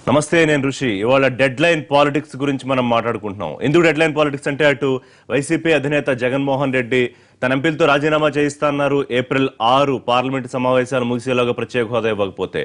నమస్తే, నేను ఋషి. ఇవాళ డెడ్ లైన్ పాలిటిక్స్ గురించి మనం మాట్లాడుకుంటున్నాం. ఎందుకు డెడ్ లైన్ పాలిటిక్స్ అంటే, అటు వైసీపీ అధినేత జగన్మోహన్ రెడ్డి తన ఎంపీలతో రాజీనామా చేయిస్తా అన్నారు. ఏప్రిల్ 6 పార్లమెంటు సమావేశాలు ముగిసేలాగా ప్రత్యేక హోదా ఇవ్వకపోతే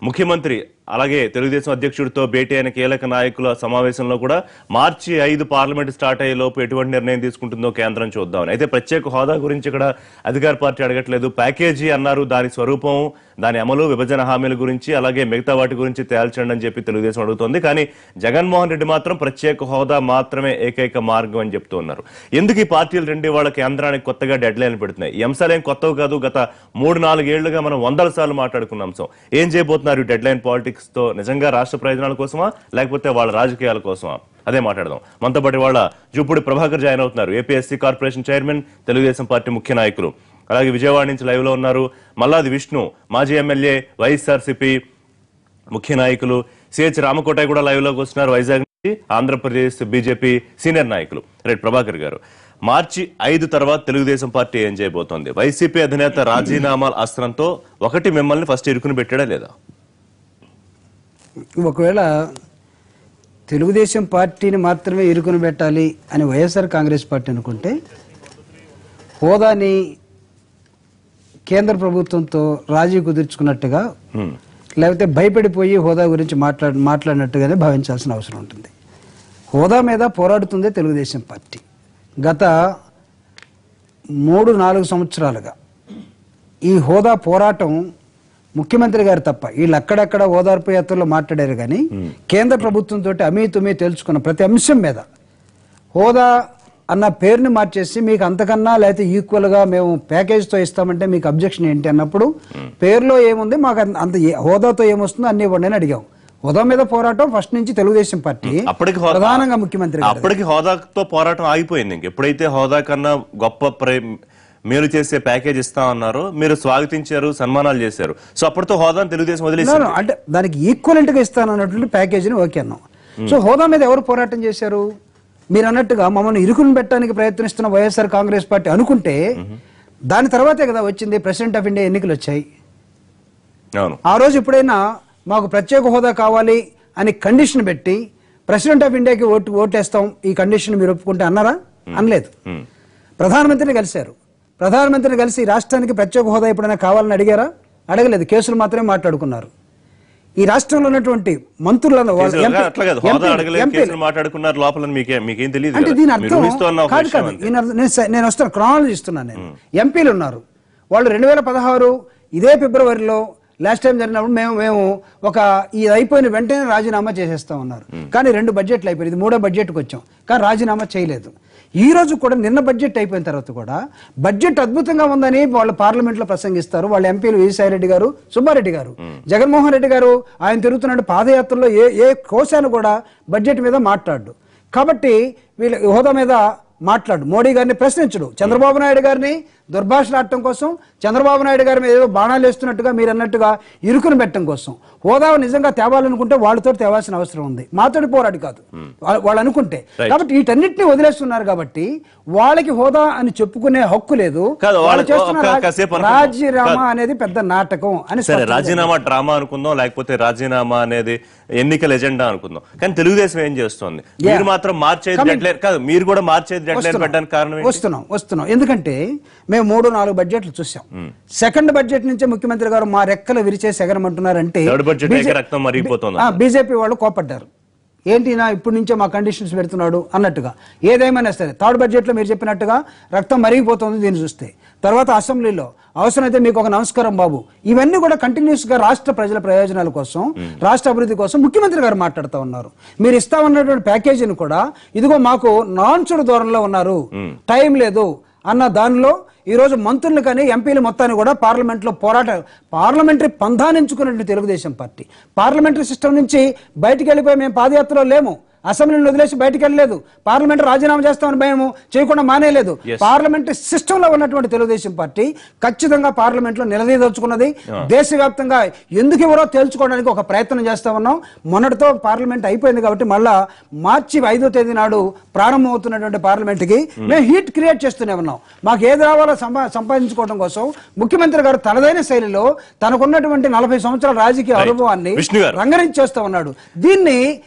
ముఖ్యమంత్రి అలాగే తెలుగుదేశం అధ్యక్షుడితో భేటీ అయిన కీలక నాయకుల సమావేశంలో కూడా మార్చి 5 పార్లమెంట్ స్టార్ట్ అయ్యేలోపు ఎటువంటి నిర్ణయం తీసుకుంటుందో కేంద్రం చూద్దామని. అయితే ప్రత్యేక హోదా గురించి ఇక్కడ అధికార పార్టీ అడగట్లేదు. ప్యాకేజీ అన్నారు, దాని స్వరూపం, దాని అమలు, విభజన హామీల గురించి అలాగే మిగతా వాటి గురించి తేల్చండి అని చెప్పి తెలుగుదేశం అడుగుతోంది. కానీ జగన్మోహన్ రెడ్డి మాత్రం ప్రత్యేక హోదా మాత్రమే ఏకైక మార్గం అని చెప్తూ ఉన్నారు. ఎందుకు ఈ పార్టీలు రెండు వాళ్ళ కేంద్రానికి కొత్తగా డెడ్ లైన్ పెడుతున్నాయి? ఈ అంశాలు ఏం కొత్తవి కాదు. గత 3-4 ఏళ్లుగా మనం 100 సార్లు మాట్లాడుకున్న అంశం. ఏం చేయబోతున్నారు డెడ్ లైన్ పాలిటిక్స్ తో? నిజంగా రాష్ట్ర ప్రయోజనాల కోసమా లేకపోతే వాళ్ళ రాజకీయాల కోసమా? అదే మాట్లాడదాం. మనతో పాటు వాళ్ళ జూపూడి ప్రభాకర్ జాయిన్ అవుతున్నారు, APSC corporation chairman, Telugu Desam party ముఖ్య నాయకులు. అలాగే విజయవాడ నుంచి లైవ్ లో ఉన్నారు మల్లాది విష్ణు, మాజీ ఎమ్మెల్యే, వైఎస్ఆర్సీపీ ముఖ్య నాయకులు. సిహెచ్ రామకోటయ్య కూడా లైవ్ లోకి వస్తున్నారు, వైజాగ్ నుంచి, ఆంధ్రప్రదేశ్ బీజేపీ సీనియర్ నాయకులు. రైట్, ప్రభాకర్ గారు, మార్చి 5 తర్వాత తెలుగుదేశం పార్టీ ఏం చేయబోతోంది? వైసీపీ అధినేత రాజీనామాల అస్త్రంతో ఒకటి మిమ్మల్ని ఫస్ట్ ఇరుకుని పెట్టాడా లేదా? ఒకవేళ తెలుగుదేశం పార్టీని మాత్రమే ఇరుకుని పెట్టాలి అని వైఎస్ఆర్ కాంగ్రెస్ పార్టీ అనుకుంటే, హోదాని కేంద్ర ప్రభుత్వంతో రాజీ కుదుర్చుకున్నట్టుగా లేకపోతే భయపడిపోయి హోదా గురించి మాట్లాడినట్టుగానే భావించాల్సిన అవసరం ఉంటుంది. హోదా మీద పోరాడుతుందే తెలుగుదేశం పార్టీ. గత 3-4 సంవత్సరాలుగా ఈ హోదా పోరాటం ముఖ్యమంత్రి గారు తప్ప వీళ్ళు అక్కడక్కడ ఓదార్పు యాత్రలో మాట్లాడారు. కానీ కేంద్ర ప్రభుత్వంతో అమీతుమీ తెలుసుకున్న ప్రతి అంశం మీద హోదా అన్న పేరుని మార్చేసి, మీకు అంతకన్నా లేకపోతే ఈక్వల్గా మేము ప్యాకేజ్తో ఇస్తామంటే మీకు అబ్జెక్షన్ ఏంటి అన్నప్పుడు, పేరులో ఏముంది, మాకు అంత హోదాతో ఏమొస్తుందో అన్ని ఇవ్వండి అని అడిగాం. హోదా మీద పోరాటం ఫస్ట్ నుంచి తెలుగుదేశం పార్టీ, ప్రధానంగా ముఖ్యమంత్రి. అప్పటికి హోదాతో పోరాటం ఆగిపోయింది. ఎప్పుడైతే హోదా కన్నా గొప్ప మేలు చేసే ప్యాకేజ్ ఇస్తా అన్నారో మీరు స్వాగతించారు, సన్మానాలు చేశారు. సో అప్పటితో హోదాను తెలుగుదేశం వదిలేసారు. అంటే దానికి ఈక్వలెంట్ గా ఇస్తానన్నటువంటి ప్యాకేజీని ఓకే అన్నాం. సో హోదా మీద ఎవరు పోరాటం చేశారు? మీరు అన్నట్టుగా మమ్మల్ని ఇరుకుని పెట్టడానికి ప్రయత్నిస్తున్న వైఎస్ఆర్ కాంగ్రెస్ పార్టీ అనుకుంటే, దాని తర్వాతే కదా వచ్చింది ప్రెసిడెంట్ ఆఫ్ ఇండియా ఎన్నికలు వచ్చాయి. ఆ రోజు ఎప్పుడైనా మాకు ప్రత్యేక హోదా కావాలి అని కండిషన్ పెట్టి ప్రెసిడెంట్ ఆఫ్ ఇండియాకి ఓటేస్తాం, ఈ కండిషన్ మీరు ఒప్పుకుంటే అన్నారా? అనలేదు. ప్రధానమంత్రిని కలిశారు. ప్రధానమంత్రిని కలిసి రాష్ట్రానికి ప్రత్యేక హోదా ఎప్పుడైనా కావాలని అడిగారా? అడగలేదు. కేసులు మాత్రమే మాట్లాడుకున్నారు. ఈ రాష్ట్రంలో ఉన్నటువంటి మంత్రులను అంటే దీని అర్థం కాదు కాదు. నేను వస్తాను, క్రానాలజీ ఇస్తున్నాను. నేను ఎంపీలు ఉన్నారు, వాళ్ళు 2016 ఇదే ఫిబ్రవరిలో లాస్ట్ టైం జరిగినప్పుడు మేము ఒక ఇది అయిపోయిన వెంటనే రాజీనామా చేసేస్తాం ఉన్నారు. కానీ 2 బడ్జెట్లు అయిపోయింది, ఇది 3వ బడ్జెట్కి వచ్చాం, కానీ రాజీనామా చేయలేదు. ఈ రోజు కూడా నిన్న బడ్జెట్ అయిపోయిన తర్వాత కూడా బడ్జెట్ అద్భుతంగా ఉందని వాళ్ళు పార్లమెంట్ లో ప్రసంగిస్తారు. వాళ్ళ ఎంపీలు విజయసాయి రెడ్డి గారు, సుబ్బారెడ్డి గారు, జగన్మోహన్ రెడ్డి గారు ఆయన తిరుగుతున్నట్టు పాదయాత్రలో ఏ కోశాను కూడా బడ్జెట్ మీద మాట్లాడు. కాబట్టి వీళ్ళ హోదా మీద మాట్లాడు. మోడీ గారిని ప్రశ్నించడు. చంద్రబాబు నాయుడు గారిని దుర్భాషలాడటం కోసం, చంద్రబాబు నాయుడు గారి మీద ఏదో బాణాలు వేస్తున్నట్టుగా మీరు అన్నట్టుగా ఇరుకుని పెట్టడం కోసం హోదా నిజంగా తేవాలనుకుంటే వాళ్ళతో తేవాల్సిన అవసరం ఉంది, మాతోటి పోరాడు కాదు వాళ్ళు అనుకుంటే. కాబట్టి వీటన్నిటిని వదిలేస్తున్నారు. కాబట్టి వాళ్ళకి హోదా అని చెప్పుకునే హక్కు లేదు. వాళ్ళు చేస్తున్న రాజీనామా అనేది పెద్ద నాటకం అని. రాజీనామా డ్రామా అనుకుందాం, లేకపోతే రాజీనామా అనేది ఎన్నికల ఎజెండా అనుకుందాం. కానీ తెలుగుదేశం ఏం చేస్తుంది? మీరు మాత్రం మార్చేది డెడ్ లైన్ కాదు, మీరు కూడా మార్చేది డెడ్ లైన్ పెట్టడానికి కారణం వస్తున్నాం. ఎందుకంటే మేము 3-4 బడ్జెట్లు చూసాం. సెకండ్ బడ్జెట్ నుంచే ముఖ్యమంత్రి గారు మా రెక్కలు విరిచే సెగరమంటున్నారంటే బీజేపీ వాళ్ళు కోపడ్డారు. ఏంటి నా ఇప్పటి నుంచే మా కండిషన్స్ పెడుతున్నాడు అన్నట్టుగా. ఏదేమైనా సరే థర్డ్ బడ్జెట్ లో మీరు చెప్పినట్టుగా రక్తం మరిగిపోతుంది దీన్ని చూస్తే. తర్వాత అసెంబ్లీలో అవసరమైతే మీకు ఒక నమస్కారం బాబు, ఇవన్నీ కూడా కంటిన్యూస్ గా రాష్ట్ర ప్రజల ప్రయోజనాల కోసం, రాష్ట్ర అభివృద్ధి కోసం ముఖ్యమంత్రి గారు మాట్లాడుతూ ఉన్నారు. మీరు ఇస్తామన్నటువంటి ప్యాకేజీని కూడా ఇదిగో మాకు నాన్సుడు ధోరణిలో ఉన్నారు, టైం లేదు అన్న దానిలో ఈ రోజు మంత్రులు కానీ ఎంపీలు మొత్తాన్ని కూడా పార్లమెంట్ లో parliamentary పంధానించుకున్నట్టు Telugu Desam party parliamentary system నుంచి బయటికి వెళ్ళిపోయి మేము పాదయాత్రలో లేము అసెంబ్లీని వదిలేసి బయటకు వెళ్ళలేదు, పార్లమెంట్ రాజీనామా చేస్తామని భయం చేయకుండా మానేయలేదు. పార్లమెంట్ సిస్టమ్ లో ఉన్నటువంటి తెలుగుదేశం పార్టీ ఖచ్చితంగా పార్లమెంట్ లో నిలదీదలుచుకున్నది. దేశవ్యాప్తంగా ఎందుకు ఎవరో తేల్చుకోవడానికి ఒక ప్రయత్నం చేస్తా ఉన్నాం. మొన్నటితో పార్లమెంట్ అయిపోయింది కాబట్టి మళ్ళా మార్చి 5వ తేదీ నాడు ప్రారంభమవుతున్నటువంటి పార్లమెంట్ కి మేము హీట్ క్రియేట్ చేస్తూనే ఉన్నాం. మాకు ఏది రావాలో సంపాదించుకోవడం కోసం ముఖ్యమంత్రి గారు తనదైన శైలిలో తనకున్నటువంటి 40 సంవత్సరాల రాజకీయ అనుభవాన్ని రంగరించి చేస్తా ఉన్నాడు. దీన్ని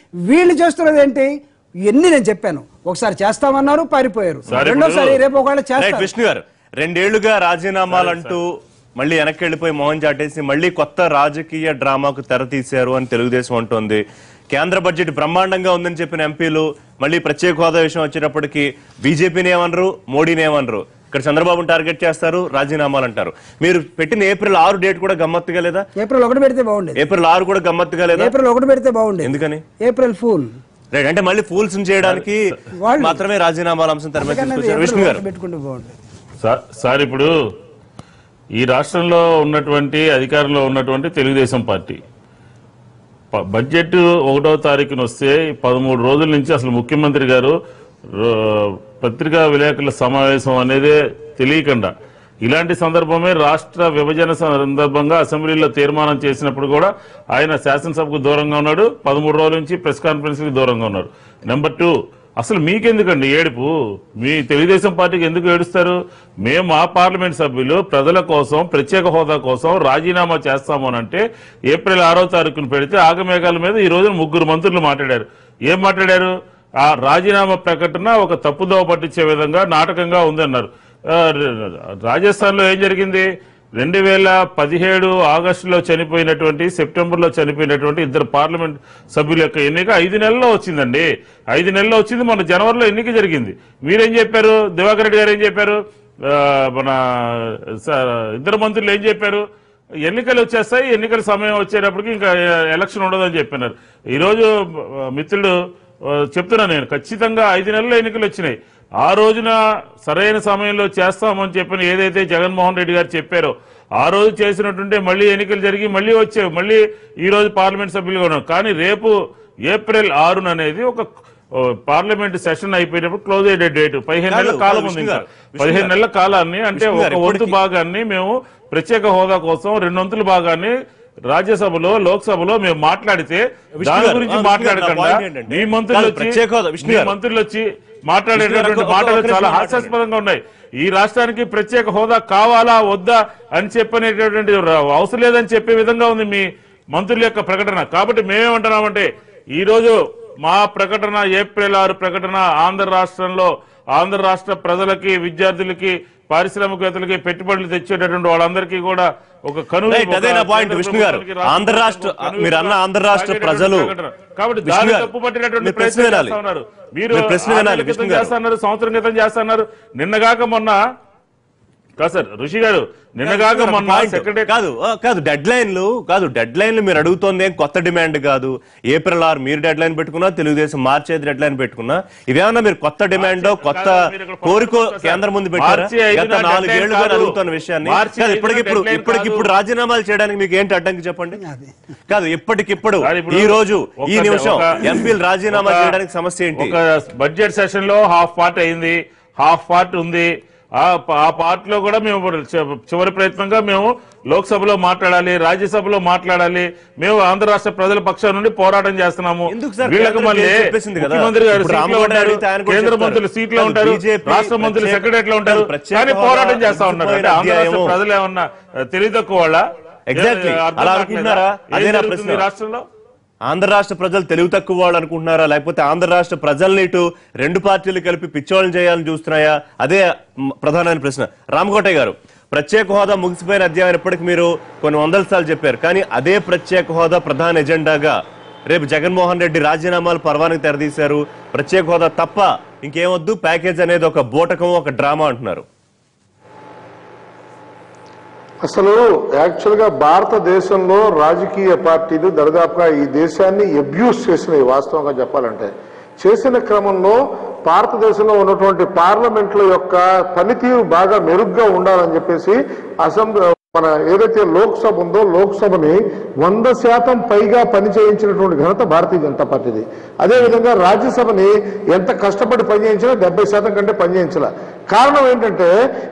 వీళ్ళు చేస్తున్నది ఏంటి? ఎన్ని నేను చెప్పాను, ఒకసారి చేస్తామన్నారు, పారిపోయారు, రెండోసారి రేపు ఒకవేళ చేస్తారు. విష్ణు గారు 2 ఏళ్లుగా రాజీనామాలంటూ మళ్ళీ వెనక్కి వెళ్ళిపోయి మోహన్ చాటేసి మళ్ళీ కొత్త రాజకీయ డ్రామాకు తెర తీశారు అని తెలుగుదేశం అంటోంది. కేంద్ర బడ్జెట్ బ్రహ్మాండంగా ఉందని చెప్పిన ఎంపీలు మళ్ళీ ప్రత్యేక హోదా విషయం వచ్చేటప్పటికి బీజేపీని ఏమనరు, మోడీని ఏమనరు. ఇక్కడ చంద్రబాబును టార్గెట్ చేస్తారు, రాజీనామాలు అంటారు. మీరు పెట్టిన ఏప్రిల్ 6 డేట్ కూడా గమ్మత్తుగా లేదా? ఏప్రిల్ 1 పెడితే బాగుండేది. ఏప్రిల్ 6 కూడా గమ్మత్తుగా లేదా? ఏప్రిల్ 1 పెడితే బాగుండేది. ఎందుకని? ఏప్రిల్ ఫూల్ రైట్, అంటే మళ్ళీ ఫూల్స్ చేయడానికి మాత్రమే రాజీనామాల అంశం తెర మీద తీసుకొచ్చారు. విష్ణు గారు పెట్టుకుంటే బాగుండేది. సార్ ఇప్పుడు ఈ రాష్ట్రంలో ఉన్నటువంటి అధికారంలో ఉన్నటువంటి తెలుగుదేశం పార్టీ బడ్జెట్ 1వ తారీఖున వస్తే 13 రోజుల నుంచి అసలు ముఖ్యమంత్రి గారు పత్రికా విలేకరుల సమావేశం అనేదే తెలియకుండా, ఇలాంటి సందర్భమే రాష్ట్ర విభజన సందర్భంగా అసెంబ్లీలో తీర్మానం చేసినప్పుడు కూడా ఆయన శాసనసభకు దూరంగా ఉన్నాడు, 13 రోజుల నుంచి ప్రెస్ కాన్ఫరెన్స్ కి దూరంగా ఉన్నాడు. నెంబర్ 2, అసలు మీకెందుకండి ఏడుపు? మీ తెలుగుదేశం పార్టీకి ఎందుకు ఏడుస్తారు? మేము మా పార్లమెంట్ సభ్యులు ప్రజల కోసం ప్రత్యేక హోదా కోసం రాజీనామా చేస్తాము అంటే ఏప్రిల్ 6వ తారీఖున పెడితే ఆగమేఘాల మీద ఈ రోజు 3 మంత్రులు మాట్లాడారు. ఏం మాట్లాడారు? ఆ రాజీనామా ప్రకటన ఒక తప్పుదోవ పట్టించే విధంగా నాటకంగా ఉందన్నారు. రాజస్థాన్ లో ఏం జరిగింది? 2017 ఆగస్టులో చనిపోయినటువంటి, సెప్టెంబర్లో చనిపోయినటువంటి 2 పార్లమెంట్ సభ్యుల యొక్క ఎన్నిక 5 నెలల్లో వచ్చిందండి. 5 నెలల్లో వచ్చింది. మన జనవరిలో ఎన్నిక జరిగింది. మీరేం చెప్పారు? దివాకర్ రెడ్డి గారు ఏం చెప్పారు? మన 2 మంత్రులు ఏం చెప్పారు? ఎన్నికలు వచ్చేస్తాయి, ఎన్నికల సమయం వచ్చేటప్పటికి ఇంకా ఎలక్షన్ ఉండదని చెప్పినారు. ఈరోజు మిత్రుడు చెప్తున్నా, నేను ఖచ్చితంగా 5 నెలల్లో ఎన్నికలు వచ్చినాయి. ఆ రోజున సరైన సమయంలో చేస్తామని చెప్పిన ఏదైతే జగన్మోహన్ రెడ్డి గారు చెప్పారో ఆ రోజు చేసినట్టుంటే మళ్ళీ ఎన్నికలు జరిగి మళ్ళీ వచ్చేవి, మళ్ళీ ఈ రోజు పార్లమెంట్ సభ్యులుగా ఉన్నాం. కానీ రేపు ఏప్రిల్ 6 అనేది ఒక పార్లమెంట్ సెషన్ అయిపోయినప్పుడు క్లోజ్ అయ్యే డేట్. 15 నెలల కాలం ఉంది. 15 నెలల కాలాన్ని, అంటే ఒక వంతు భాగాన్ని మేము ప్రత్యేక హోదా కోసం 2 వంతుల భాగాన్ని రాజ్యసభలో లోక్సభలో మేము మాట్లాడితే దాని గురించి మాట్లాడకుండా మీ మంత్రులు వచ్చి మాట్లాడేటటువంటి మాటలు చాలా హాస్యాస్పదంగా ఉన్నాయి. ఈ రాష్ట్రానికి ప్రత్యేక హోదా కావాలా వద్దా అని చెప్పనేటటువంటి అవసరం లేదని చెప్పే విధంగా ఉంది మీ మంత్రుల యొక్క ప్రకటన. కాబట్టి మేమేమంటున్నామంటే ఈ రోజు మా ప్రకటన ఏప్రిల్ 6 ప్రకటన ఆంధ్ర రాష్ట్రంలో ఆంధ్ర రాష్ట్ర ప్రజలకి, విద్యార్థులకి, పారిశ్రామికవేత్తలకి పెట్టుబడులు తెచ్చేటటువంటి వాళ్ళందరికీ కూడా ఒక కనుగొన. విష్ణు గారు, ఆంధ్ర రాష్ట్ర మీరు అన్న ఆంధ్ర రాష్ట్ర ప్రజలు కాబట్టి దాన్ని తప్పు పట్టినటువంటి ప్రయత్నం చేస్తున్నారు. మీరు చేస్తున్నారు, సంవత్సరం క్రితం చేస్తున్నారు. నిన్నగాక మొన్న కాదు సార్ ఋషి గారు, నిన్నగాక మొన్న కాదు డెడ్ లైన్లు మీరు అడుగుతోంది ఏం కొత్త డిమాండ్ కాదు. ఏప్రిల్ 6 మీరు డెడ్ లైన్ పెట్టుకున్నా, తెలుగుదేశం మార్చి 5 డెడ్ లైన్ పెట్టుకున్నా, ఇవేమన్నా మీరు కొత్త డిమాండ్ కొత్త కోరికో కేంద్రం ముందు పెట్టారా? గత 4 ఏళ్లుగా అడుగుతున్న విషయాన్ని ఇప్పటికిప్పుడు రాజీనామాలు చేయడానికి మీకు ఏంటి అడ్డంకి చెప్పండి? కాదు, ఇప్పటికిప్పుడు ఈ రోజు ఈ నిమిషం ఎంపీలు రాజీనామా చేయడానికి సమస్య ఏంటి? బడ్జెట్ సెషన్ లో హాఫ్ పార్ట్ అయింది, హాఫ్ పార్ట్ ఉంది. ఆ పార్టీలో కూడా మేము చివరి ప్రయత్నంగా మేము లోక్సభలో మాట్లాడాలి, రాజ్యసభలో మాట్లాడాలి. మేము ఆంధ్ర రాష్ట్ర ప్రజల పక్షం నుండి పోరాటం చేస్తున్నాము. వీళ్ళకి మళ్ళీ ముఖ్యమంత్రి గారు సీట్లో ఉంటారు, కేంద్ర మంత్రులు సీట్లో ఉంటారు, రాష్ట్ర మంత్రులు సెక్రటరీలో ఉంటారు, కానీ పోరాటం చేస్తా ఉన్నారు. అంటే ఆంధ్ర రాష్ట్ర ప్రజలు ఏమన్నా తెలివి తక్కువ వాళ్ళ? ఎగ్జాక్ట్లీ అలా అనుకుంటున్నారా? అదే నా ప్రశ్న. రాష్ట్రంలో ఆంధ్ర రాష్ట్ర ప్రజలు తెలివి తక్కువ వాళ్ళు అనుకుంటున్నారా, లేకపోతే ఆంధ్ర రాష్ట్ర ప్రజల్ని ఇటు 2 పార్టీలు కలిపి పిచ్చోళ్ళని చేయాలని చూస్తున్నాయా? అదే ప్రధానమైన ప్రశ్న. రామకోటయ్య గారు, ప్రత్యేక హోదా ముగిసిపోయిన అధ్యాయం ఇప్పటికి మీరు కొన్ని 100 సార్లు చెప్పారు, కానీ అదే ప్రత్యేక హోదా ప్రధాన ఎజెండాగా రేపు జగన్మోహన్ రెడ్డి రాజీనామాలు పర్వానికి తెరదీశారు. ప్రత్యేక హోదా తప్ప ఇంకేమొద్దు, ప్యాకేజ్ అనేది ఒక బోటకం, ఒక డ్రామా అంటున్నారు. అసలు యాక్చువల్గా భారతదేశంలో రాజకీయ పార్టీలు దరిదాపుగా ఈ దేశాన్ని అబ్యూస్ చేసినాయి. వాస్తవంగా చెప్పాలంటే చేసిన క్రమంలో భారతదేశంలో ఉన్నటువంటి పార్లమెంట్ల యొక్క పనితీరు బాగా మెరుగ్గా ఉండాలని చెప్పేసి మన ఏదైతే లోక్సభ ఉందో లోక్సభని 100% పైగా పనిచేయించినటువంటి ఘనత భారతీయ జనతా పార్టీది. అదేవిధంగా రాజ్యసభని ఎంత కష్టపడి పనిచేయించినా 70% కంటే పనిచేయించాల. కారణం ఏంటంటే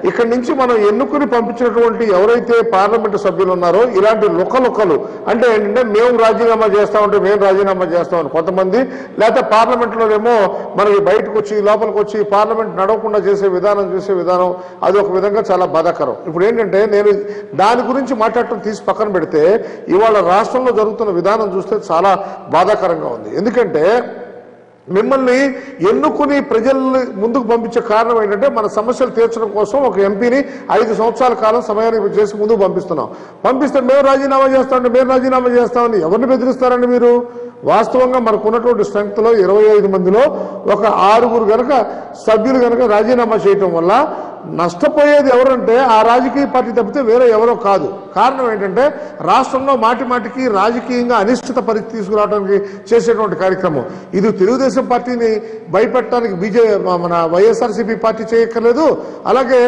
ఇక్కడి నుంచి మనం ఎన్నుకుని పంపించినటువంటి ఎవరైతే పార్లమెంటు సభ్యులు ఉన్నారో ఇలాంటి లొక్కలు అంటే ఏంటంటే మేము రాజీనామా చేస్తామంటే మేము రాజీనామా చేస్తామని కొంతమంది, లేకపోతే పార్లమెంట్లోనేమో మనకి బయటకు వచ్చి లోపలికి వచ్చి పార్లమెంట్ నడవకుండా చేసే విధానం అది ఒక విధంగా చాలా బాధాకరం. ఇప్పుడు ఏంటంటే నేను దాని గురించి మాట్లాడటం తీసి పక్కన పెడితే ఇవాళ రాష్ట్రంలో జరుగుతున్న విధానం చూస్తే చాలా బాధాకరంగా ఉంది. ఎందుకంటే మిమ్మల్ని ఎన్నుకుని ప్రజల్ని ముందుకు పంపించే కారణం ఏంటంటే మన సమస్యలు తీర్చడం కోసం ఒక ఎంపీని 5 సంవత్సరాల కాలం సమయానికి చేసి ముందుకు పంపిస్తే మేము రాజీనామా చేస్తామని ఎవరిని బెదిరిస్తారండి మీరు? వాస్తవంగా మనకు ఉన్నటువంటి స్ట్రెంగ్త్ లో 25 మందిలో ఒక 6 గనక సభ్యులు గనక రాజీనామా చేయటం వల్ల నష్టపోయేది ఎవరంటే ఆ రాజకీయ పార్టీ తప్పితే వేరే ఎవరో కాదు. కారణం ఏంటంటే రాష్ట్రంలో మాటికి రాజకీయంగా అనిశ్చిత పరిస్థితి తీసుకురావడానికి చేసేటువంటి కార్యక్రమం ఇది. తెలుగుదేశం పార్టీని భయపెట్టడానికి మన వైఎస్ఆర్సీపీ పార్టీ చేయక్కర్లేదు, అలాగే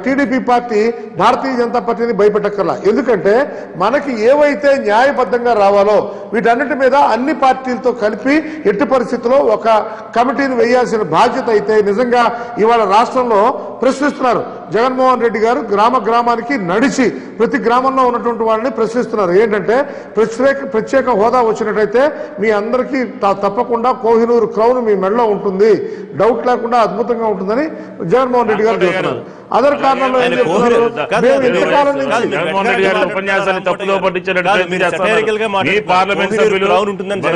టీడీపీ పార్టీ భారతీయ జనతా పార్టీని భయపెట్టక్కర్లా. ఎందుకంటే మనకి ఏవైతే న్యాయబద్ధంగా రావాలో వీటన్నిటి మీద అన్ని పార్టీలతో కలిపి ఎట్టి పరిస్థితుల్లో ఒక కమిటీని వేయాల్సిన బాధ్యత అయితే నిజంగా ఇవాళ రాష్ట్రంలో ప్రశ్నిస్తున్నారు. జగన్మోహన్ రెడ్డి గారు గ్రామానికి నడిచి ప్రతి గ్రామంలో ఉన్నటువంటి వాళ్ళని ప్రశ్నిస్తున్నారు. ఏంటంటే ప్రత్యేక హోదా వచ్చినట్టయితే మీ అందరికీ తప్పకుండా కోహినూరు క్రౌన్ మీ మెడలో ఉంటుంది, డౌట్ లేకుండా అద్భుతంగా ఉంటుందని జగన్మోహన్ రెడ్డి గారు చెప్తున్నారు. అదర్ కారణంలో ఏం చెప్తున్నారు? జగన్మోహన్ రెడ్డి గారి ఉపన్యాసాన్ని తప్పుదో పట్టించినట్టు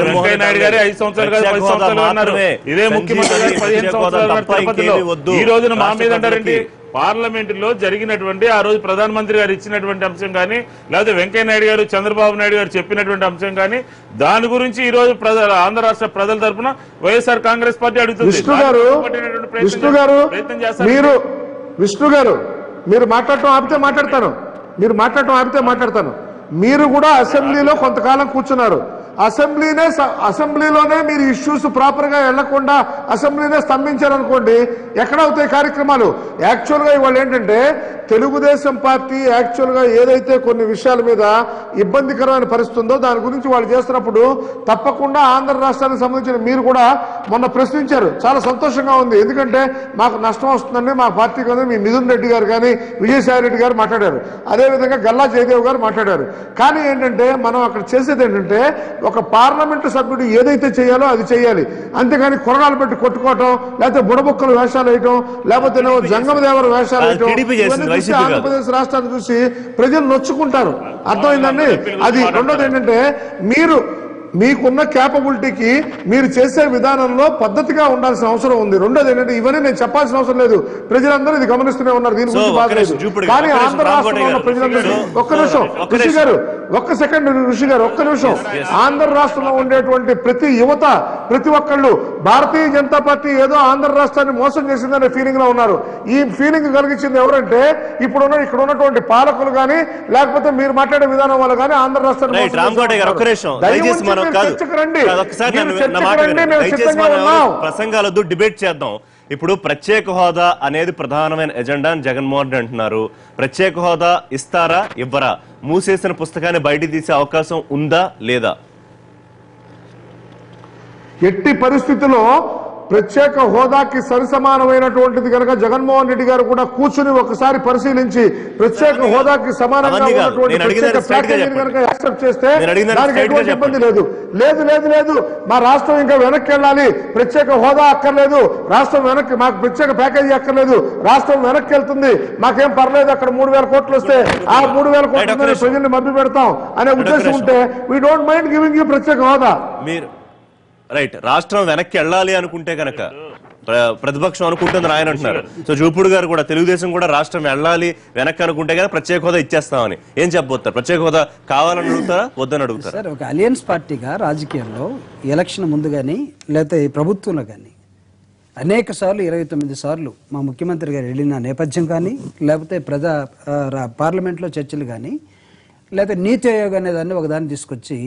వెంకయ్య నాయుడు గారు 5 సంవత్సరాలు 10 సంవత్సరాలు అన్నారు. ఇదే ముఖ్యమంత్రి గారు 15 సంవత్సరాలు తిరుపతిలో. ఈ రోజున మా మీద అంటారండి. పార్లమెంటులో జరిగినటువంటి ఆ రోజు ప్రధానమంత్రి గారు ఇచ్చినటువంటి అంశం కానీ లేకపోతే వెంకయ్య నాయుడు గారు చంద్రబాబు నాయుడు గారు చెప్పినటువంటి అంశం కానీ దాని గురించి ఈ రోజు ఆంధ్ర రాష్ట్ర ప్రజల తరఫున వైఎస్ఆర్ కాంగ్రెస్ పార్టీ అడుగుతుంది. విష్ణు గారు మీరు మాట్లాడటం ఆపితే మాట్లాడతాను. మీరు కూడా అసెంబ్లీలో కొంతకాలం కూర్చున్నారు. అసెంబ్లీలోనే మీరు ఇష్యూస్ ప్రాపర్ గా వెళ్లకుండా అసెంబ్లీనే స్తంభించారనుకోండి, ఎక్కడవుతాయి కార్యక్రమాలు? యాక్చువల్ గా ఇవాళ ఏంటంటే తెలుగుదేశం పార్టీ యాక్చువల్ గా ఏదైతే కొన్ని విషయాల మీద ఇబ్బందికరమైన పరిస్థితి ఉందో దాని గురించి వాళ్ళు చేస్తున్నప్పుడు తప్పకుండా ఆంధ్ర రాష్ట్రానికి సంబంధించిన మీరు కూడా మొన్న ప్రశ్నించారు. చాలా సంతోషంగా ఉంది. ఎందుకంటే మాకు నష్టం వస్తుందని మా పార్టీ కానీ మీ మిథున్ రెడ్డి గారు కానీ విజయసాయి రెడ్డి గారు మాట్లాడారు, అదేవిధంగా గల్లా జయదేవ్ గారు మాట్లాడారు. కానీ ఏంటంటే మనం అక్కడ చేసేది ఏంటంటే ఒక పార్లమెంటు సభ్యుడు ఏదైతే చేయాలో అది చేయాలి, అంతేగాని కొరడాలు పెట్టి కొట్టుకోవటం, లేకపోతే బుడబుక్కల వేషాలు వేయటం, లేకపోతే జంగమదేవర వేషాలు వేయటం, ఆంధ్రప్రదేశ్ రాష్ట్రాన్ని చూసి ప్రజలు నొచ్చుకుంటారు. అర్థమైందండి? అది. రెండోది ఏంటంటే మీకున్న క్యాపబిలిటీకి మీరు చేసే విధానంలో పద్ధతిగా ఉండాల్సిన అవసరం ఉంది. రెండోది ఏంటంటే ఇవన్నీ నేను చెప్పాల్సిన అవసరం లేదు, ప్రజలందరూ ఇది గమనిస్తూనే ఉన్నారు, దీని గురించి బాధ లేదు. కానీ ఆంధ్ర రాష్ట్రంలో ఉన్న ప్రజలందరూ ఒక్క నిమిషం ఋషి గారు ఒక్క నిమిషం. ఆంధ్ర రాష్ట్రంలో ఉండేటువంటి ప్రతి యువత ప్రతి ఒక్కళ్ళు భారతీయ జనతా పార్టీ ఏదో ఆంధ్ర రాష్ట్రాన్ని మోసం చేసిందనే ఫీలింగ్ లో ఉన్నారు. ఈ ఫీలింగ్ కలిగించింది ఎవరంటే ఇక్కడ ఉన్నటువంటి పాలకులు కానీ లేకపోతే మీరు మాట్లాడే విధానం వల్ల కానీ ఆంధ్ర రాష్ట్రాన్ని ప్రసంగాలొద్దు, డిబేట్ చేద్దాం. ఇప్పుడు ప్రత్యేక హోదా అనేది ప్రధానమైన ఎజెండా అని జగన్మోహన్ రెడ్డి అంటున్నారు. ప్రత్యేక హోదా ఇస్తారా ఇవ్వరా? మూసేసిన పుస్తకాన్ని బయట తీసే అవకాశం ఉందా లేదా? ఎట్టి పరిస్థితుల్లో ప్రత్యేక హోదాకి సరిసమానమైనటువంటిది కనుక జగన్మోహన్ రెడ్డి గారు కూడా కూర్చుని ఒకసారి పరిశీలించి ప్రత్యేక హోదాకి సమానంగా ఉన్నటువంటి ప్రత్యేక ప్యాకేజీని కనుక యాక్సెప్ట్ చేస్తే దానికి ఎటువంటి ఇబ్బంది లేదు. మా రాష్ట్రం ఇంకా వెనక్కి వెళ్ళాలి, ప్రత్యేక హోదా అక్కర్లేదు, రాష్ట్రం వెనక్కి, మాకు ప్రత్యేక ప్యాకేజీ అక్కర్లేదు, రాష్ట్రం వెనక్కి వెళ్తుంది, మాకేం పర్లేదు, అక్కడ 3,000 కోట్లు వస్తే ఆ 3,000 కోట్ల ప్రజల్ని మభ్య పెడతాం అనే ఉద్దేశం ఉంటే we don't mind giving you ప్రత్యేక హోదా. రైట్, రాష్ట్రం వెనక్కి వెళ్ళాలి అనుకుంటే కనుక ప్రతిపక్షం అనుకుంటుంది ఆయన అంటున్నారు. సో చూపుడు గారు కూడా తెలుగుదేశం కూడా రాష్ట్రం వెళ్ళాలి వెనక్కి అనుకుంటే కదా ప్రత్యేక హోదా ఇచ్చేస్తామని ఏం చెప్పబోతారు? ప్రత్యేక హోదా కావాలని అడుగుతారా వద్దని అడుగుతారా? సార్, ఒక అలియన్స్ పార్టీగా రాజకీయాల్లో ఎలక్షన్ ముందు కానీ లేకపోతే ప్రభుత్వంలో కానీ అనేక సార్లు 29 సార్లు మా ముఖ్యమంత్రి గారు వెళ్ళిన నేపథ్యం కానీ లేకపోతే పార్లమెంట్లో చర్చలు కానీ లేకపోతే నీతి ఆయోగ్ అనే దాన్ని ఒకదాన్ని తీసుకొచ్చి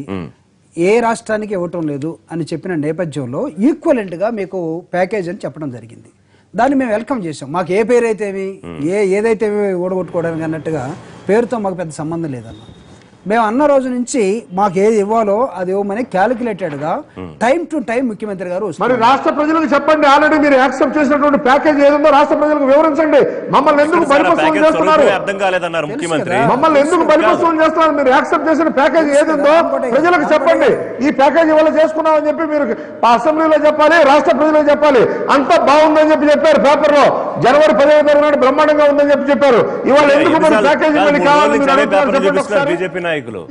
ఏ రాష్ట్రానికి ఇవ్వటం లేదు అని చెప్పిన నేపథ్యంలో ఈక్వలెంట్గా మీకు ప్యాకేజ్ అని చెప్పడం జరిగింది. దాన్ని మేము వెల్కమ్ చేసాం. మాకు ఏ పేరైతేమి ఏదైతే ఓడగొట్టుకోవడానికి అన్నట్టుగా పేరుతో మాకు పెద్ద సంబంధం లేదన్న. మేము అన్న రోజు నుంచి మాకు ఏది ఇవ్వాలో అది ఇవ్వమని క్యాలిక్యులేటెడ్ గా టైం టు టైం ముఖ్యమంత్రి గారు మరి రాష్ట్ర ప్రజలకు చెప్పండి, ఆల్రెడీ మీరు యాక్సెప్ట్ చేసినటువంటి ప్యాకేజ్ ఏదో రాష్ట్ర ప్రజలకు వివరించండి. మమ్మల్ని ఎందుకు బలిపశువులు చేస్తున్నారు? అర్థం కాలేదన్నారు ముఖ్యమంత్రి. మమ్మల్ని ఎందుకు బలిపశువులు చేస్తున్నారు? మీరు యాక్సెప్ట్ చేసిన ప్యాకేజ్ ఏదో ప్రజలకు చెప్పండి. ఈ ప్యాకేజ్ ఇవాళ చేసుకున్నామని చెప్పి మీరు అసెంబ్లీలో చెప్పాలి, రాష్ట్ర ప్రజలకు చెప్పాలి. అంతా బాగుందని చెప్పి చెప్పారు పేపర్ లో. జనవరి 15వ తారీఖు బ్రహ్మాండంగా ఉందని చెప్పారు. ఇవాళ ఎందుకు మరి ప్యాకేజ్ కావాలి? బీజేపీ నాయకులు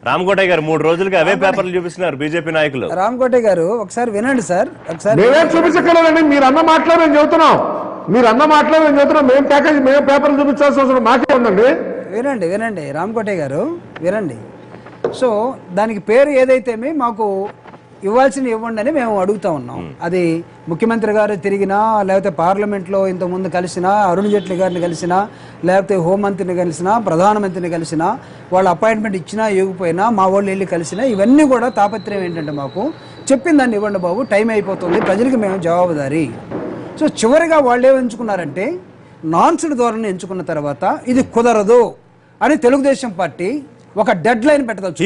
రామకోటయ్య గారు 3 రోజులుగా అవే పేపర్లు చూపిస్తున్నారు బీజేపీ నాయకులు. రామకోటయ్య గారు ఒకసారి వినండి సార్. ఒకసారి మేమేం చూపించగలరండి? మీరు అన్న మాటలో మేము చెబుతున్నాం. మేము ప్యాకేజ్ మేము పేపర్లు చూపించాల్సిన అవసరం మాకే ఉందండి. వినండి రామకోటయ్య గారు వినండి. సో దానికి పేరు ఏదైతే మాకు ఇవ్వాల్సిన ఇవ్వండి అని మేము అడుగుతా ఉన్నాం. అది ముఖ్యమంత్రి గారు తిరిగినా, లేకపోతే పార్లమెంట్లో ఇంతకుముందు కలిసినా, అరుణ్ జైట్లీ గారిని కలిసినా, లేకపోతే హోంమంత్రిని కలిసినా, ప్రధానమంత్రిని కలిసినా, వాళ్ళు అపాయింట్మెంట్ ఇచ్చినా ఇవ్వకపోయినా, మా వాళ్ళు వెళ్ళి కలిసినా, ఇవన్నీ కూడా తాపత్రయం ఏంటంటే మాకు చెప్పిన దాన్ని ఇవ్వండి బాబు, టైం అయిపోతుంది, ప్రజలకు మేము జవాబుదారీ. సో చివరిగా వాళ్ళు ఏమి ఎంచుకున్నారంటే నాన్సుడ్ ధోరణి ఎంచుకున్న తర్వాత ఇది కుదరదు అని తెలుగుదేశం పార్టీ ఒక డెడ్ లైన్ పెట్టదలుచు.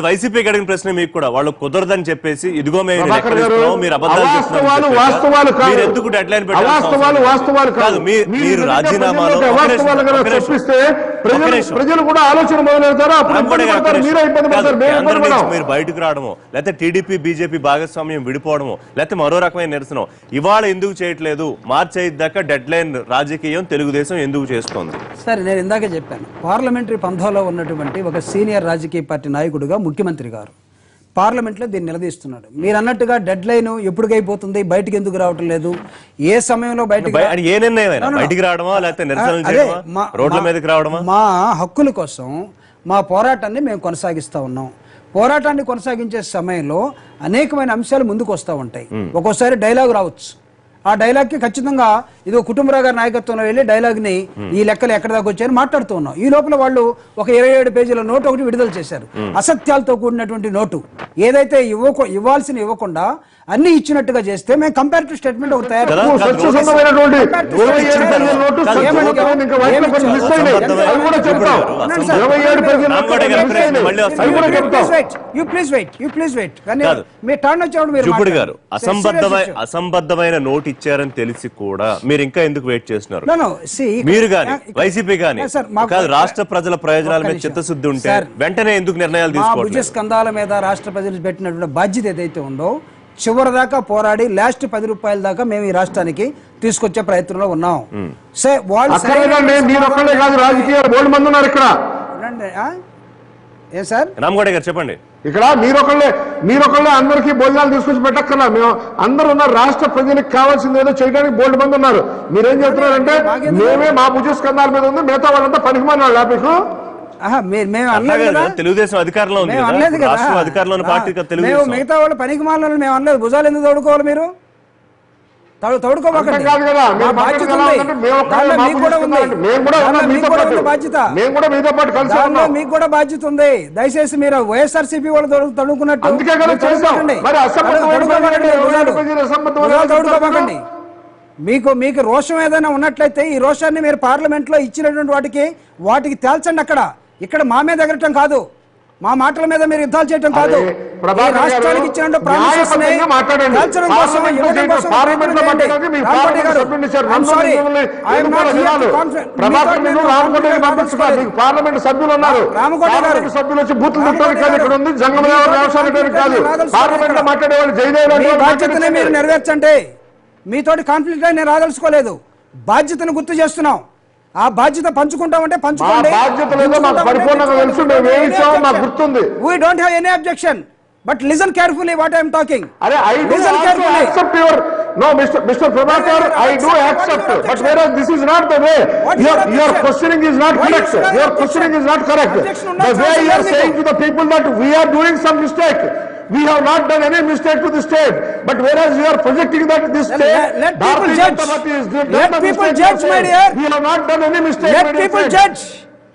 వైసీపీ అడిగిన ప్రశ్న మీకు కూడా వాళ్ళు కుదరదని చెప్పేసి ఇదిగో మేము ఎందుకు డెడ్ లైన్ పెట్టారు? మీరు రాజీనామాలో ప్రజలు కూడా ఆలోచన మొదలెడతారు. మీరు బయటకు రావడమో, లేకపోతే టీడీపీ బీజేపీ భాగస్వామ్యం విడిపోవడమో, లేకపోతే మరో రకమైన నిరసన ఇవాళ ఎందుకు చేయట్లేదు? మార్చి 5 దాకా డెడ్ లైన్ రాజకీయం తెలుగుదేశం ఎందుకు చేస్తోంది? సరే, నేను ఇందాకే చెప్పాను, పార్లమెంటరీ పంథాలో ఉన్నటువంటి ఒక సీనియర్ రాజకీయ పార్టీ నాయకుడిగా ముఖ్యమంత్రి గారు పార్లమెంట్లో దీన్ని నిలదీస్తున్నాడు. మీరు అన్నట్టుగా డెడ్ లైన్ ఎప్పటికైపోతుంది, బయటకు ఎందుకు రావటం లేదు, ఏ సమయంలో బయటకు మా హక్కుల కోసం మా పోరాటాన్ని మేము కొనసాగిస్తూ ఉన్నాం. పోరాటాన్ని కొనసాగించే సమయంలో అనేకమైన అంశాలు ముందుకు వస్తూ ఉంటాయి. ఒక్కోసారి డైలాగ్ రావచ్చు. ఆ డైలాగ్ కి ఖచ్చితంగా ఇది కుటుంబరావు గారి నాయకత్వంలో వెళ్ళి డైలాగ్ ని ఈ లెక్కలు ఎక్కడ దాకా వచ్చాయని మాట్లాడుతూ ఉన్నాం. ఈ లోపల వాళ్ళు ఒక 27 పేజీల నోటు ఒకటి విడుదల చేశారు. అసత్యాలతో కూడినటువంటి నోటు. ఏదైతే ఇవ్వాల్సిన ఇవ్వకుండా అన్ని ఇచ్చినట్టుగా చేస్తే మేము కంపారిటివ్ స్టేట్మెంట్ ఒకటి తయారు అసంబద్ధమైన నోటు ఇచ్చారని తెలిసి కూడా మీరు ఇంకా ఎందుకు వెయిట్ చేస్తున్నారు? మీరు గాని వైసీపీ గాని రాష్ట్ర ప్రజల ప్రయోజనాల మీద చిత్తశుద్ధి ఉంటే వెంటనే ఎందుకు నిర్ణయాలు తీసుకోవాలి? స్కందాల మీద రాష్ట్ర ప్రజలు పెట్టినటువంటి బాధ్యత ఏదైతే ఉందో చివరి దాకా పోరాడి లాస్ట్ 10 రూపాయల దాకా మేము ఈ రాష్ట్రానికి తీసుకొచ్చే ప్రయత్నంలో ఉన్నాం. రామగౌడ గారు చెప్పండి. ఇక్కడ మీరొకళ్ళే అందరికీ భోజనాలు తీసుకొచ్చి పెట్టక్కర్లా. మేము అందరూ ఉన్నారు. రాష్ట్ర ప్రజలకు కావాల్సింది ఏదో చేయడానికి బోల్డ్ మంది ఉన్నారు. మీరేం చెప్తున్నారంటే మేమే మా భుజస్కంధాల మీద ఉంది, మిగతా వాళ్ళంతా పనికిమాలిన వాళ్ళు. మీకు తెలుగుదేశం అధికారంలో ఉంది, మిగతా వాళ్ళు పనికి మాలను మేము అనలేదు. భుజాలు ఎందుకు తోడుకోవాలి? మీరు తోడుకోబాకండి. మీకు కూడా బాధ్యత ఉంది. దయచేసి మీరు వైఎస్ఆర్సీపీ వాళ్ళు తడుకున్నట్టు తోడుకోబాకండి. మీకు రోషం ఏదైనా ఉన్నట్లయితే ఈ రోషాన్ని మీరు పార్లమెంట్ లో ఇచ్చినటువంటి వాటికి తేల్చండి. ఇక్కడ మా మీద ఎగరటం కాదు, మా మాటల మీద మీరు యుద్ధాలు చేయటం కాదు. రాష్ట్రానికి ఇచ్చిన పార్లమెంట్ సభ్యులు ఉన్నారు. సభ్యులు వచ్చి బూతులు ఉంది. పార్లమెంట్ లో మాట్లాడే వాళ్ళు బాధ్యతనే మీరు నెరవేర్చండి. మీతోటి కాన్ఫ్లిక్ట్ నేను రాదలుచుకోలేదు. బాధ్యతను గుర్తు చేస్తున్నాం. ఆ బాధ్యత పంచుకుంటామంటే పంచుకోండి. We don't have any objection, but listen carefully what I am talking. Listen carefully. No, Mr. Prabhakar, I do accept, but whereas this is not the way. Your questioning is not correct. Your questioning is not correct. The way you are saying to the people that we are doing some mistake. We have not done any mistake to the state, but whereas you are projecting that this state, let people judge. Let people judge, my dear. We have not done any mistake. Let people judge.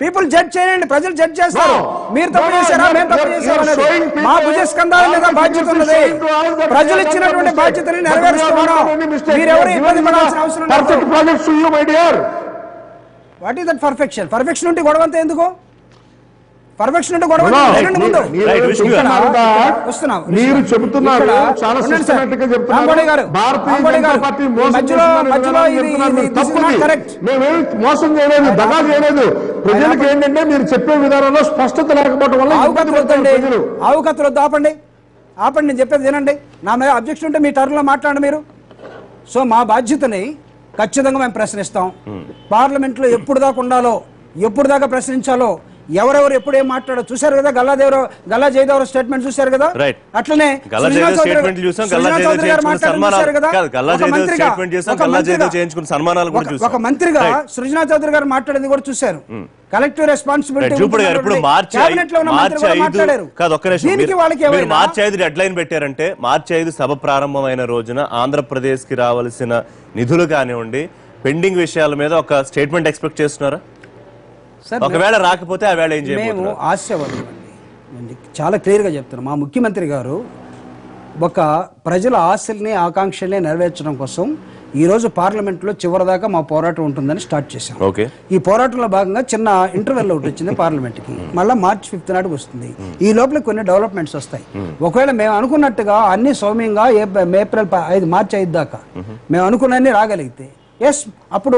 People judge చేయండి, ప్రజలు judge చేస్తారు. మీరు తప్పు చేశారా మేము తప్పు చేశామనేది మా భుజస్కంధాల మీద బాధ్యత ఉన్నది. ప్రజలు ఇచ్చినటువంటి బాధ్యతని నెరవేరుస్తున్నాం. మీరెవరు ఇబ్బంది పడాల్సిన అవసరం లేదు. What is that perfection? Perfection ఉంటే గొడవ అంతా ఎందుకు? పర్ఫెక్షన్ ఉంటే గొడవ మీరు చెబుతున్నారు చాలా సిస్టమేటిక్ గా చెప్తున్నారు. భారతీయ జనతా పార్టీ మోసం మేమేమి మోసం చేయలేదు, దగా చేయలేదు. ప్రజలకు ఏంటంటే మీరు చెప్పే విధానంలో స్పష్టత లేకపోవడం వల్ల అవకతలు వద్దు. ఆపండి నేను చెప్పేది వినండి. నా మీద అబ్జెక్షన్ ఉంటే మీ టర్మ్ లో మాట్లాడండి మీరు. సో మా బాధ్యతని ఖచ్చితంగా మేము ప్రశ్నిస్తాం. పార్లమెంట్ లో ఎప్పుడు దాకా ఉండాలో, ఎప్పుడు దాకా ప్రశ్నించాలో, ఎవరెవరు ఎప్పుడేం మాట్లాడో చూశారు కదా. గల్లా జయదేవరావు స్టేట్మెంట్ చూశారు కదా. అట్లనే ఒక మంత్రిగా సృజనా చౌదరి గారు మాట్లాడింది కూడా చూశారు. కలెక్టివ్ రెస్పాన్సిబిలిటీ మార్చి 5 డెడ్ లైన్ పెట్టారంటే మార్చి 5 సభ ప్రారంభమైన రోజున ఆంధ్రప్రదేశ్ కి రావాల్సిన నిధులు కానివ్వండి, పెండింగ్ విషయాల మీద ఒక స్టేట్మెంట్ ఎక్స్పెక్ట్ చేస్తున్నారా? ఒకవేళ రాకపోతే ఆ వేళ ఏం చేయబోతున్నారు? మేము ఆశవాదులండి, చాలా క్లియర్ గా చెప్తున్నాం. మా ముఖ్యమంత్రి గారు ఒక ప్రజల ఆశల్ని ఆకాంక్షల్ని నెరవేర్చడం కోసం ఈ రోజు పార్లమెంట్ లో చివరిదాకా మా పోరాటం ఉంటుందని స్టార్ట్ చేశాం. ఈ పోరాటంలో భాగంగా చిన్న ఇంటర్వెల్ ఒకటి వచ్చింది పార్లమెంట్ కి. మళ్ళీ March 5th నాటికి వస్తుంది. ఈ లోపల కొన్ని డెవలప్మెంట్స్ వస్తాయి. ఒకవేళ మేము అనుకున్నట్టుగా అన్ని సౌమ్యంగా March 5 దాకా మేము అనుకున్నన్ని రాగలిగితే అప్పుడు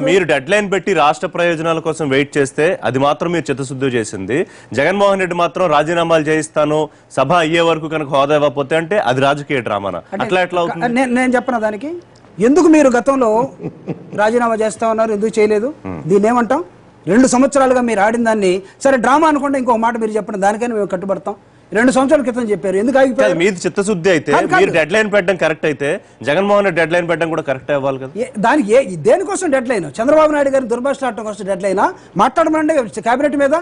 మీరు డెడ్ లైన్ పెట్టి రాష్ట్ర ప్రయోజనాల కోసం వెయిట్ చేస్తే అది మాత్రం మీరు చిత్తశుద్ధి చేసింది. జగన్మోహన్ రెడ్డి మాత్రం రాజీనామాలు చేయిస్తాను సభ అయ్యే వరకు కనుక హోదా ఇవ్వకపోతే అంటే అది రాజకీయ డ్రామానా? అట్లా ఎట్లా అవుతుంది? నేను చెప్పిన దానికి ఎందుకు మీరు గతంలో రాజీనామా చేస్తా ఉన్నారు, ఎందుకు చేయలేదు? దీన్ని ఏమంటాం? 2 సంవత్సరాలుగా మీరు ఆడిన దాన్ని సరే డ్రామా అనుకుంటే ఇంకో మాట మీరు చెప్పిన దానికైనా మేము కట్టుబడతాం. 2 సంవత్సరాల క్రితం చెప్పారు, ఎందుకు ఆగిపోయారు? మీది చిత్తశుద్ధి అయితే మీరు డెడ్ లైన్ పెట్టడం కరెక్ట్ అయితే జగన్మోహన్ రెడ్డి డెడ్ లైన్ పెట్టడం కూడా కరెక్ట్ అవ్వాలి కదా. దానికి దేనికోసం డెడ్ లైన్? చంద్రబాబు నాయుడు గారిని దుర్భాషలాడటం కోసం డెడ్ లైనా? మాట్లాడమంటే కేబినెట్ మీద,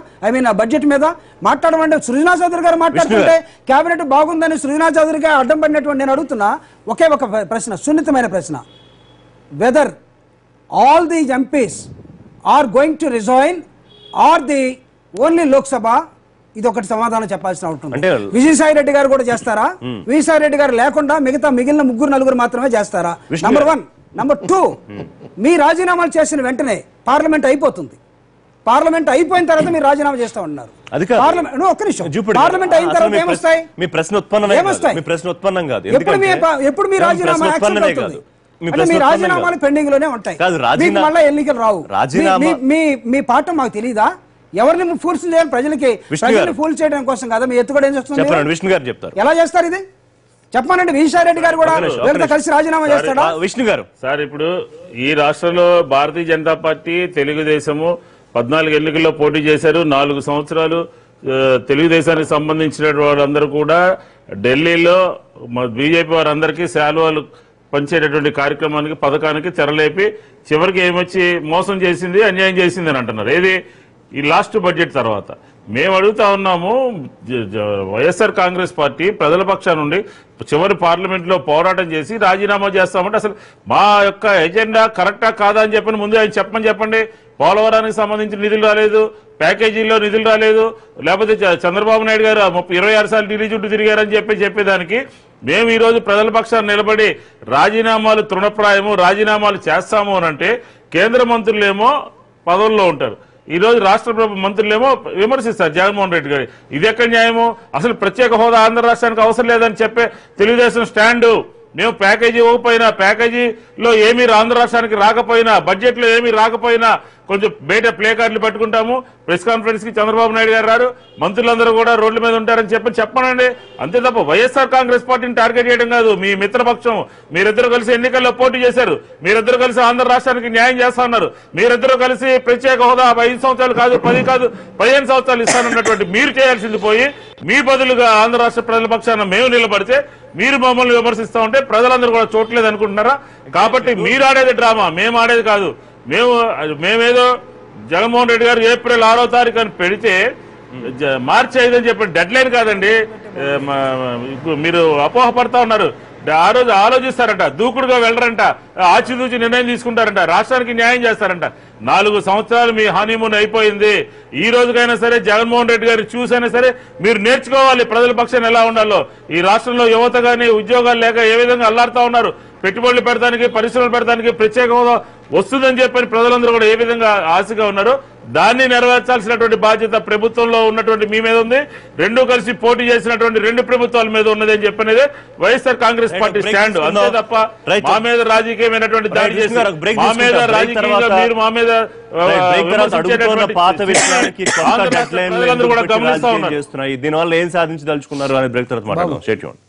బడ్జెట్ మీద మాట్లాడమంటే సృజనా చౌదరి గారు మాట్లాడుతుంటే కేబినెట్ బాగుందని సృజనా చౌదరి గారు అడ్డం పడినటువంటి నేను అడుగుతున్నా ఒకే ఒక ప్రశ్న, సున్నితమైన ప్రశ్న. Weather all the MPs are going to resign are the only Lok Sabha? ఇది ఒకటి సమాధానం చెప్పాల్సిన ఉంటుంది. విజయసాయి రెడ్డి గారు కూడా చేస్తారా? విజయసాయి రెడ్డి గారు లేకుండా మిగిలిన 3-4 మాత్రమే చేస్తారా? నంబర్ 1. నంబర్ 2, మీ రాజీనామాలు చేసిన వెంటనే పార్లమెంట్ అయిపోతుంది. పార్లమెంట్ అయిపోయిన తర్వాత మీరు రాజీనామా చేస్తా ఉన్నారు. ఒక్క నిమిషం, పార్లమెంట్ అయిన తర్వాత ఏమొస్తాయి? మీ ప్రశ్న ఉత్పన్నం కాదు. ఎప్పుడు మీ రాజీనామా యాక్సెప్ట్ అవుతుంది? మీ రాజీనామాలు పెండింగ్ లోనే ఉంటాయి. మళ్ళీ ఎన్నికలు రావు. మీ పాఠం మాకు తెలీదా? ఎవరిని ఫోర్స్ చేయాలి? ప్రజల్ని ఫోర్స్ చేయడం కోసం కదా మీ ఎత్తుగడ ఏం చేస్తున్నారు? విష్ణు గారు చెప్తారు. ఎలా చేస్తారు ఇది చెప్పానండి. విజయసాయి రెడ్డి గారు కూడా వీళ్ళతో కలిసి రాజీనామా చేస్తాడా? విష్ణు గారు సార్, ఇప్పుడు ఈ రాష్ట్రంలో భారతీయ జనతా పార్టీ, తెలుగుదేశము 14 ఎన్నికల్లో పోటీ చేశారు. 4 సంవత్సరాలు తెలుగుదేశానికి సంబంధించిన వాళ్ళందరూ కూడా ఢిల్లీలో బీజేపీ వారందరికీ శాలువాలు పంచేటటువంటి పథకానికి తెరలేపి చివరికి ఏమొచ్చి మోసం చేసింది, అన్యాయం చేసింది అని అంటున్నారు. ఏది ఈ లాస్ట్ బడ్జెట్ తర్వాత మేము అడుగుతా ఉన్నాము, వైఎస్ఆర్ కాంగ్రెస్ పార్టీ ప్రజల పక్షాన నుండి చివరి పార్లమెంట్ లో పోరాటం చేసి రాజీనామా చేస్తామంటే అసలు మా యొక్క ఎజెండా కరెక్టా కాదా అని చెప్పని ముందు ఆయన చెప్పండి. పోలవరానికి సంబంధించిన నిధులు రాలేదు, ప్యాకేజీల్లో నిధులు రాలేదు, లేకపోతే చంద్రబాబు నాయుడు గారు 26 సార్లు ఢిల్లీ చుట్టూ తిరిగారని చెప్పేదానికి మేము ఈ రోజు ప్రజల పక్షాన్ని నిలబడి రాజీనామాలు తృణప్రాయము, రాజీనామాలు చేస్తాము అని అంటే కేంద్ర మంత్రులేమో పదవుల్లో ఉంటారు, ఈ రోజు రాష్ట్ర మంత్రులేమో విమర్శిస్తారు జగన్మోహన్ రెడ్డి గారు. ఇది ఎక్కడ న్యాయము? అసలు ప్రత్యేక హోదా ఆంధ్ర రాష్ట్రానికి అవసరం లేదని చెప్పే తెలుగుదేశం స్టాండు. మేము ప్యాకేజీ ఇవ్వకపోయినా, ప్యాకేజీలో ఏమీ ఆంధ్ర రాష్ట్రానికి రాకపోయినా, బడ్జెట్ లో ఏమీ రాకపోయినా కొంచెం బయట ప్లే కార్డులు పెట్టుకుంటాము. ప్రెస్ కాన్ఫరెన్స్ కి చంద్రబాబు నాయుడు గారు రారు, మంత్రులందరూ కూడా రోడ్ల మీద ఉంటారని చెప్పనండి. అంతే తప్ప వైఎస్ఆర్ కాంగ్రెస్ పార్టీని టార్గెట్ చేయడం కాదు. మీ మిత్రపక్షం మీరిద్దరు కలిసి ఎన్నికల్లో పోటీ చేశారు, మీరిద్దరు కలిసి ఆంధ్ర రాష్ట్రానికి న్యాయం చేస్తా ఉన్నారు, మీరిద్దరూ కలిసి ప్రత్యేక హోదా 5 సంవత్సరాలు కాదు, 10 కాదు, 15 సంవత్సరాలు ఇస్తానన్నటువంటి మీరు చేయాల్సింది పోయి మీ బదులుగా ఆంధ్ర రాష్ట్ర ప్రజల పక్షాన మేము నిలబడితే మీరు మమ్మల్ని విమర్శిస్తా ఉంటే ప్రజలందరూ కూడా చూడలేదు అనుకుంటున్నారా? కాబట్టి మీరు ఆడేది డ్రామా, మేము ఆడేది కాదు. మేమేదో జగన్మోహన్ రెడ్డి గారు ఏప్రిల్ 6వ తారీఖు అని పెడితే మార్చి 5 అని చెప్పి డెడ్ లైన్ కాదండి. ఇప్పుడు మీరు అపోహపడతా ఉన్నారు. ఆ రోజు ఆలోచిస్తారంట, దూకుడుగా వెళ్ళరంట, ఆచితూచి నిర్ణయం తీసుకుంటారంట, రాష్ట్రానికి న్యాయం చేస్తారంట. 4 సంవత్సరాలు మీ హనీమూన్ అయిపోయింది. ఈ రోజుకైనా సరే జగన్మోహన్ రెడ్డి గారు చూసైనా సరే మీరు నేర్చుకోవాలి ప్రజల పక్షాన్ని ఎలా ఉండాలో. ఈ రాష్ట్రంలో యువత గానీ ఉద్యోగాలు లేక ఏ విధంగా అల్లాడుతా ఉన్నారు. పెట్టుబడులు పెడతానికి, పరిశ్రమలు పెడతానికి ప్రత్యేక హోదా వస్తుందని చెప్పని ప్రజలందరూ కూడా ఏ విధంగా ఆశగా ఉన్నారో దాన్ని నెరవేర్చాల్సినటువంటి బాధ్యత ప్రభుత్వంలో ఉన్నటువంటి మీ మీద ఉంది. రెండూ కలిసి పోటీ చేసినటువంటి 2 ప్రభుత్వాల మీద ఉన్నది అని చెప్పనేది వైఎస్ఆర్ కాంగ్రెస్ పార్టీ స్టాండ్. అంతే తప్ప మా మీద రాజకీయమైనటువంటి దాడి చేసి మా మీద రాజకీయంగా మీరు మా మీద దీనివల్ల ఏం సాధించదలుచుకున్నారు అని బ్రేక్ తర్వాత మాట్లాడదాం.